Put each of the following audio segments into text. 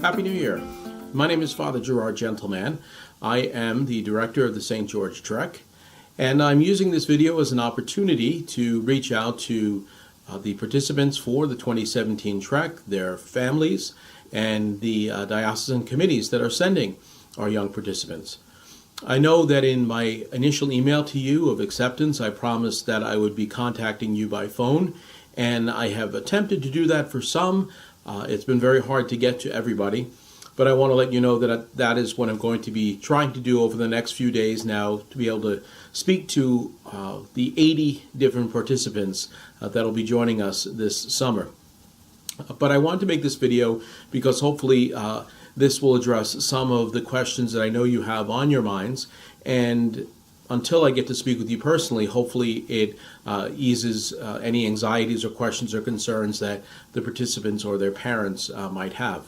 Happy New Year. My name is Father Gerard Gentleman. I am the director of the St. George Trek, and I'm using this video as an opportunity to reach out to the participants for the 2017 Trek, their families, and the diocesan committees that are sending our young participants. I know that in my initial email to you of acceptance, I promised that I would be contacting you by phone, and I have attempted to do that for some. It's been very hard to get to everybody, but I want to let you know that that is what I'm going to be trying to do over the next few days now, to be able to speak to the 80 different participants that will be joining us this summer. But I want to make this video because hopefully this will address some of the questions that I know you have on your minds, and until I get to speak with you personally, hopefully it eases any anxieties or questions or concerns that the participants or their parents might have.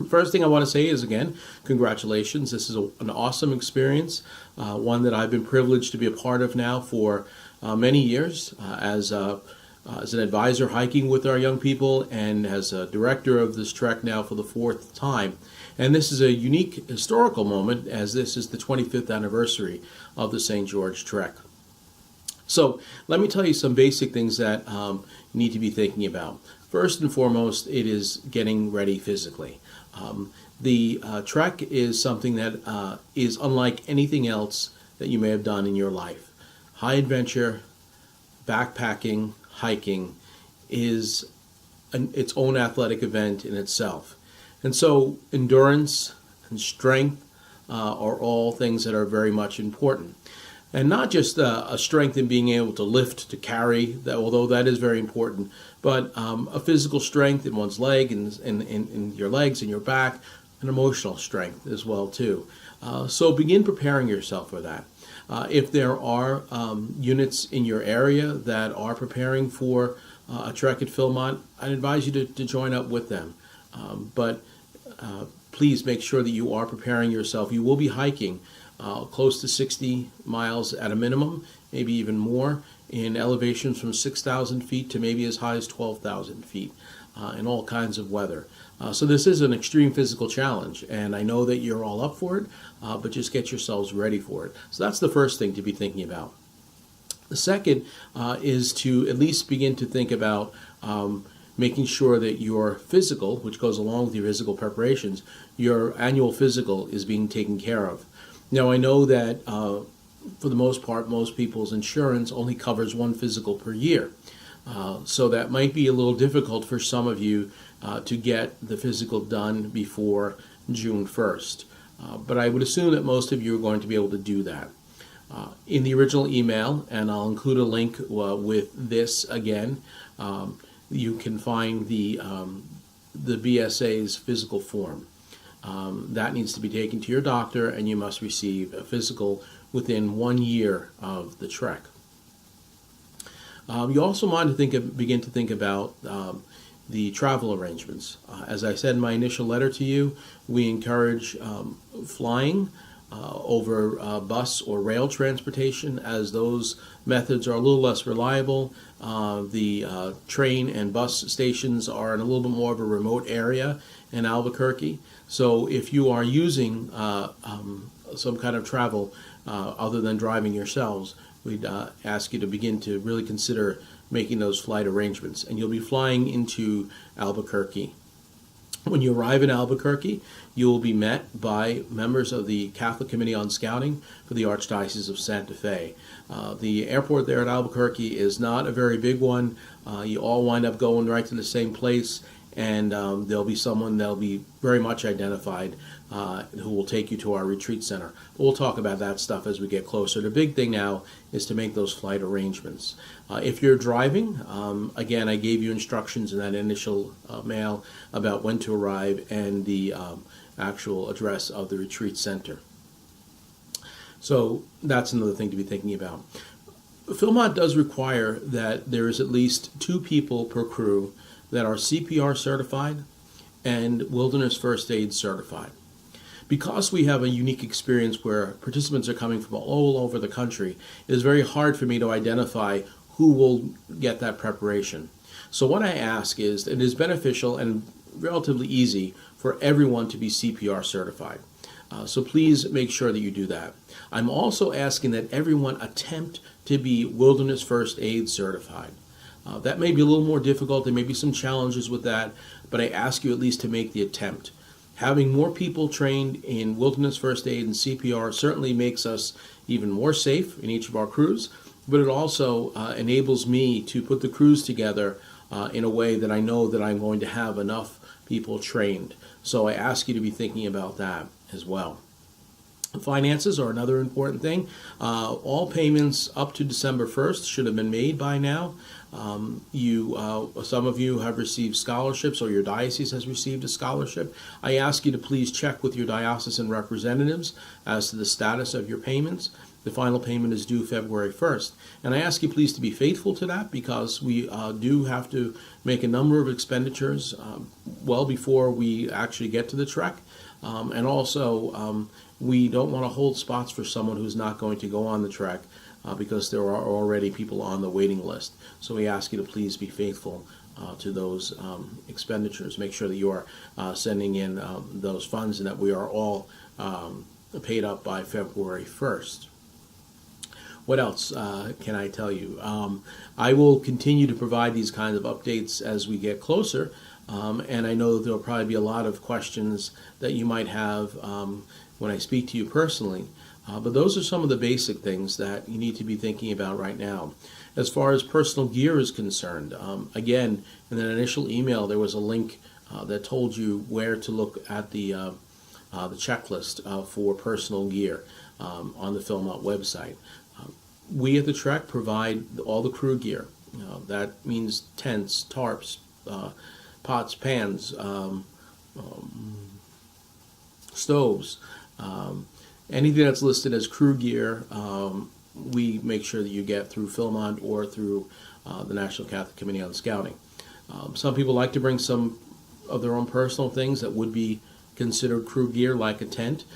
The first thing I want to say is, again, congratulations. This is an awesome experience, one that I've been privileged to be a part of now for many years as an advisor hiking with our young people and as a director of this trek now for the fourth time. And this is a unique historical moment, as this is the 25th anniversary of the St. George Trek. So let me tell you some basic things that you need to be thinking about. First and foremost, it is getting ready physically. The trek is something that is unlike anything else that you may have done in your life. High adventure, backpacking, hiking is its own athletic event in itself. And so endurance and strength are all things that are very much important. And not just a strength in being able to lift, to carry, that, although that is very important, but a physical strength in one's leg and in your legs and your back, an emotional strength as well too. So begin preparing yourself for that. If there are units in your area that are preparing for a trek at Philmont, I'd advise you to join up with them. But please make sure that you are preparing yourself. You will be hiking close to 60 miles at a minimum, maybe even more, in elevations from 6,000 feet to maybe as high as 12,000 feet in all kinds of weather. So this is an extreme physical challenge, and I know that you're all up for it, but just get yourselves ready for it. So that's the first thing to be thinking about. The second is to at least begin to think about making sure that your physical, which goes along with your physical preparations, your annual physical is being taken care of. Now, I know that for the most part, most people's insurance only covers one physical per year. So that might be a little difficult for some of you to get the physical done before June 1st. But I would assume that most of you are going to be able to do that. In the original email, and I'll include a link with this again, you can find the BSA's physical form. That needs to be taken to your doctor, and you must receive a physical within 1 year of the trek. You also want to begin to think about the travel arrangements. As I said in my initial letter to you, we encourage flying over bus or rail transportation, as those methods are a little less reliable. The train and bus stations are in a little bit more of a remote area in Albuquerque. So if you are using some kind of travel other than driving yourselves, we'd ask you to begin to really consider making those flight arrangements. And you'll be flying into Albuquerque. When you arrive in Albuquerque, you will be met by members of the Catholic Committee on Scouting for the Archdiocese of Santa Fe. The airport there at Albuquerque is not a very big one. You all wind up going right to the same place, and there'll be someone that'll be very much identified who will take you to our retreat center. We'll talk about that stuff as we get closer. The big thing now is to make those flight arrangements. If you're driving, again, I gave you instructions in that initial mail about when to arrive and the actual address of the retreat center. So that's another thing to be thinking about. Philmont does require that there is at least 2 people per crew that are CPR certified and Wilderness First Aid certified. Because we have a unique experience where participants are coming from all over the country, it is very hard for me to identify who will get that preparation. So what I ask is, it is beneficial, and relatively easy for everyone to be CPR certified. So please make sure that you do that. I'm also asking that everyone attempt to be wilderness first aid certified. That may be a little more difficult. There may be some challenges with that, but I ask you at least to make the attempt. Having more people trained in wilderness first aid and CPR certainly makes us even more safe in each of our crews, but it also enables me to put the crews together in a way that I know that I'm going to have enough people trained. So I ask you to be thinking about that as well. Finances are another important thing. All payments up to December 1st should have been made by now. Some of you have received scholarships, or your diocese has received a scholarship. I ask you to please check with your diocesan representatives as to the status of your payments. The final payment is due February 1st. And I ask you please to be faithful to that, because we do have to make a number of expenditures well before we actually get to the trek. And also, we don't want to hold spots for someone who's not going to go on the trek because there are already people on the waiting list. So we ask you to please be faithful to those expenditures. Make sure that you are sending in those funds and that we are all paid up by February 1st. What else can I tell you? I will continue to provide these kinds of updates as we get closer, and I know that there will probably be a lot of questions that you might have when I speak to you personally, but those are some of the basic things that you need to be thinking about right now. As far as personal gear is concerned, again, in that initial email there was a link that told you where to look at the checklist for personal gear on the Philmont website. We at the Trek provide all the crew gear. That means tents, tarps, pots, pans, stoves, anything that's listed as crew gear, we make sure that you get through Philmont or through the National Catholic Committee on Scouting. Some people like to bring some of their own personal things that would be considered crew gear, like a tent.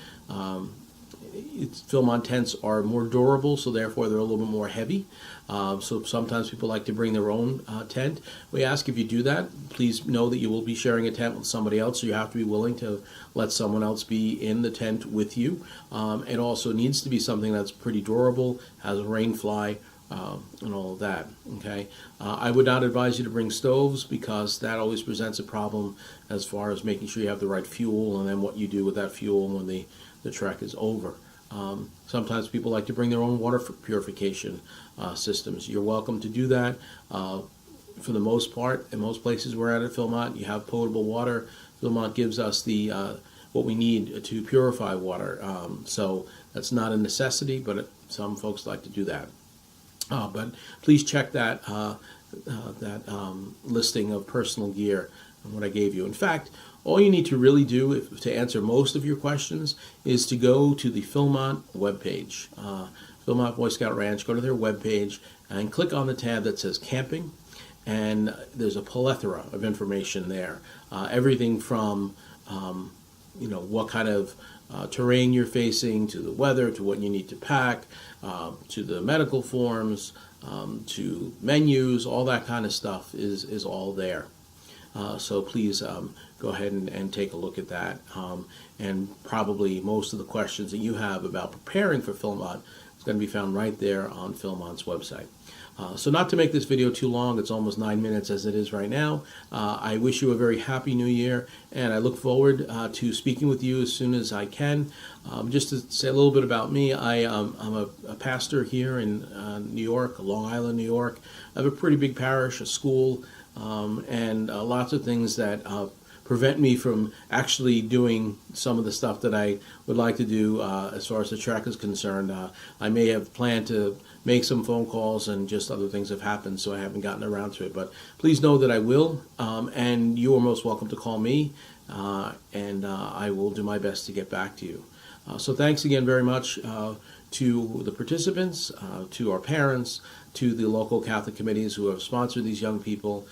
Philmont tents are more durable, so therefore they're a little bit more heavy. So sometimes people like to bring their own tent. We ask if you do that, please know that you will be sharing a tent with somebody else, so you have to be willing to let someone else be in the tent with you. It also needs to be something that's pretty durable, has a rain fly, and all of that. Okay, I would not advise you to bring stoves, because that always presents a problem as far as making sure you have the right fuel, and then what you do with that fuel when the trek is over. Sometimes people like to bring their own water purification systems. You're welcome to do that. For the most part, in most places we're at Philmont, you have potable water. Philmont gives us the what we need to purify water. So that's not a necessity, but some folks like to do that. But please check that listing of personal gear and what I gave you. In fact, all you need to really do to answer most of your questions is to go to the Philmont webpage, Philmont Boy Scout Ranch. Go to their webpage and click on the tab that says Camping, and there's a plethora of information there. Everything from what kind of terrain you're facing, to the weather, to what you need to pack, to the medical forms, to menus, all that kind of stuff is all there. So please go ahead and take a look at that. And probably most of the questions that you have about preparing for Philmont is going to be found right there on Philmont's website. So not to make this video too long, it's almost 9 minutes as it is right now. I wish you a very happy new year, and I look forward to speaking with you as soon as I can. Just to say a little bit about me, I'm a pastor here in New York, Long Island, New York. I have a pretty big parish, a school, and lots of things that prevent me from actually doing some of the stuff that I would like to do as far as the trek is concerned. I may have planned to make some phone calls, and just other things have happened, so I haven't gotten around to it. But please know that I will, and you are most welcome to call me, and I will do my best to get back to you. So thanks again very much to the participants, to our parents, to the local Catholic committees who have sponsored these young people.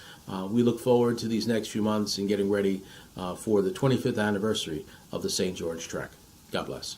We look forward to these next few months and getting ready for the 25th anniversary of the St. George Trek. God bless.